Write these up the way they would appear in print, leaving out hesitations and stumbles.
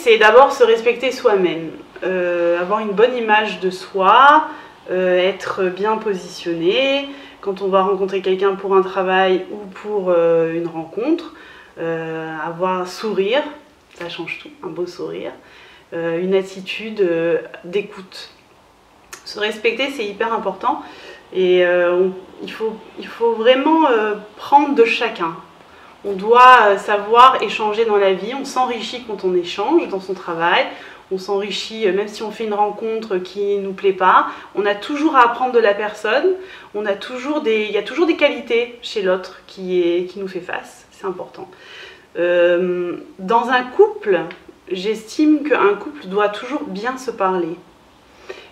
c'est d'abord se respecter soi-même, avoir une bonne image de soi, être bien positionné. Quand on va rencontrer quelqu'un pour un travail ou pour une rencontre, avoir un sourire, ça change tout, un beau sourire, une attitude d'écoute. Se respecter, c'est hyper important et il faut vraiment prendre de chacun. On doit savoir échanger dans la vie, on s'enrichit quand on échange dans son travail, on s'enrichit même si on fait une rencontre qui ne nous plaît pas, on a toujours à apprendre de la personne, il y a toujours des qualités chez l'autre qui nous fait face, c'est important. Dans un couple, j'estime qu'un couple doit toujours bien se parler.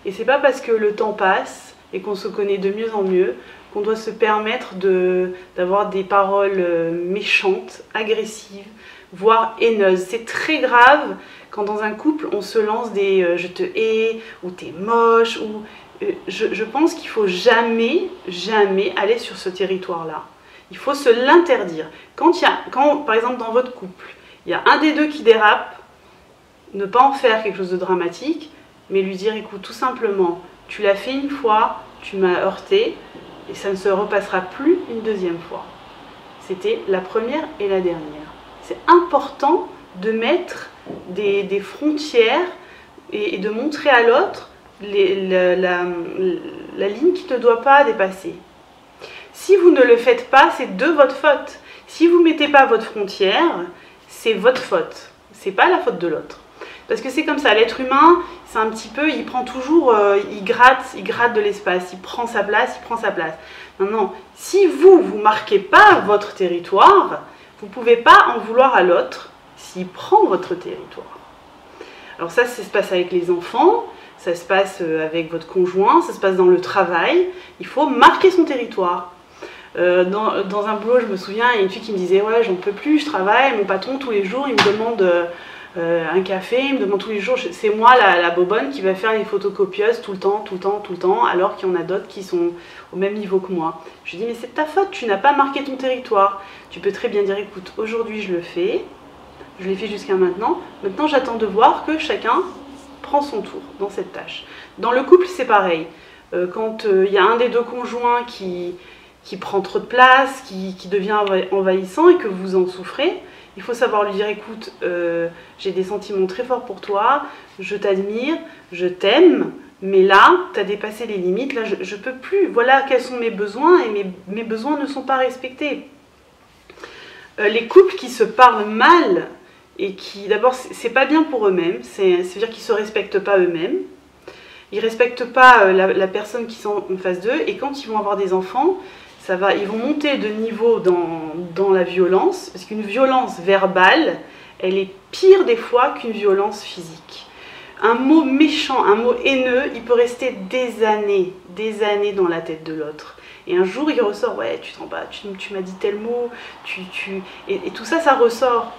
Et c'est pas parce que le temps passe et qu'on se connaît de mieux en mieux qu'on doit se permettre d'avoir des paroles méchantes, agressives, voire haineuses. C'est très grave quand dans un couple on se lance des je te hais ou t'es moche. Je pense qu'il faut jamais aller sur ce territoire-là. Il faut se l'interdire. Quand par exemple dans votre couple, il y a un des deux qui dérape, ne pas en faire quelque chose de dramatique, mais lui dire écoute, tout simplement, tu l'as fait une fois, tu m'as heurté, et ça ne se repassera plus une deuxième fois. C'était la première et la dernière. C'est important de mettre des frontières et de montrer à l'autre la ligne qui ne doit pas dépasser. Si vous ne le faites pas, c'est de votre faute. Si vous ne mettez pas votre frontière, c'est votre faute. C'est pas la faute de l'autre. Parce que c'est comme ça, l'être humain, c'est un petit peu, il prend toujours, il gratte de l'espace, il prend sa place. Non, si vous ne marquez pas votre territoire, vous ne pouvez pas en vouloir à l'autre s'il prend votre territoire. Alors ça se passe avec les enfants, ça se passe avec votre conjoint, ça se passe dans le travail, il faut marquer son territoire. Dans un boulot, je me souviens, il y a une fille qui me disait « Ouais, j'en peux plus, je travaille, mon patron tous les jours, il me demande un café, il me demande tous les jours, c'est moi la bobonne qui va faire les photocopieuses tout le temps, alors qu'il y en a d'autres qui sont au même niveau que moi. » Je lui dis « Mais c'est de ta faute, tu n'as pas marqué ton territoire. Tu peux très bien dire « Écoute, aujourd'hui je le fais, je l'ai fait jusqu'à maintenant j'attends de voir que chacun prend son tour dans cette tâche. » Dans le couple, c'est pareil. Quand il y a un des deux conjoints qui prend trop de place, qui devient envahissant et que vous en souffrez, il faut savoir lui dire « Écoute, j'ai des sentiments très forts pour toi, je t'admire, je t'aime, mais là, tu as dépassé les limites, là, je ne peux plus. Voilà quels sont mes besoins et mes besoins ne sont pas respectés. » Les couples qui se parlent mal et qui, d'abord, c'est pas bien pour eux-mêmes, c'est-à-dire qu'ils ne se respectent pas eux-mêmes, ils ne respectent pas la personne qui est en face d'eux, et quand ils vont avoir des enfants, ils vont monter de niveau dans la violence, parce qu'une violence verbale, elle est pire des fois qu'une violence physique. Un mot méchant, un mot haineux, il peut rester des années dans la tête de l'autre. Et un jour, il ressort, ouais, tu m'as dit tel mot, et tout ça, ça ressort.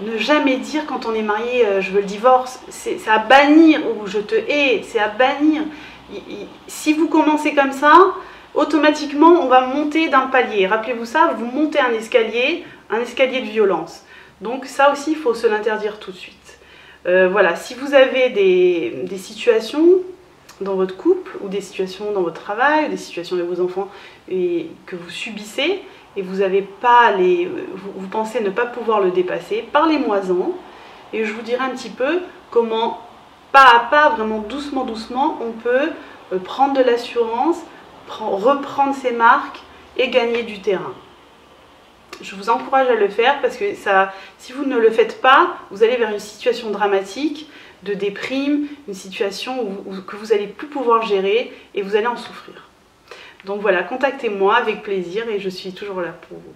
Ne jamais dire quand on est marié, je veux le divorce, c'est à bannir, ou je te hais, c'est à bannir. Si vous commencez comme ça, automatiquement, on va monter d'un palier. Rappelez-vous ça, vous montez un escalier de violence. Donc ça aussi, il faut se l'interdire tout de suite. Voilà, si vous avez des situations dans votre couple, ou des situations dans votre travail, ou des situations avec vos enfants que vous subissez, et vous pensez ne pas pouvoir le dépasser, parlez-moi-en, et je vous dirai un petit peu comment, pas à pas, vraiment doucement, on peut prendre de l'assurance, reprendre ses marques et gagner du terrain. Je vous encourage à le faire parce que si vous ne le faites pas, vous allez vers une situation dramatique, de déprime, une situation que vous n'allez plus pouvoir gérer et vous allez en souffrir. Donc voilà, contactez-moi avec plaisir et je suis toujours là pour vous.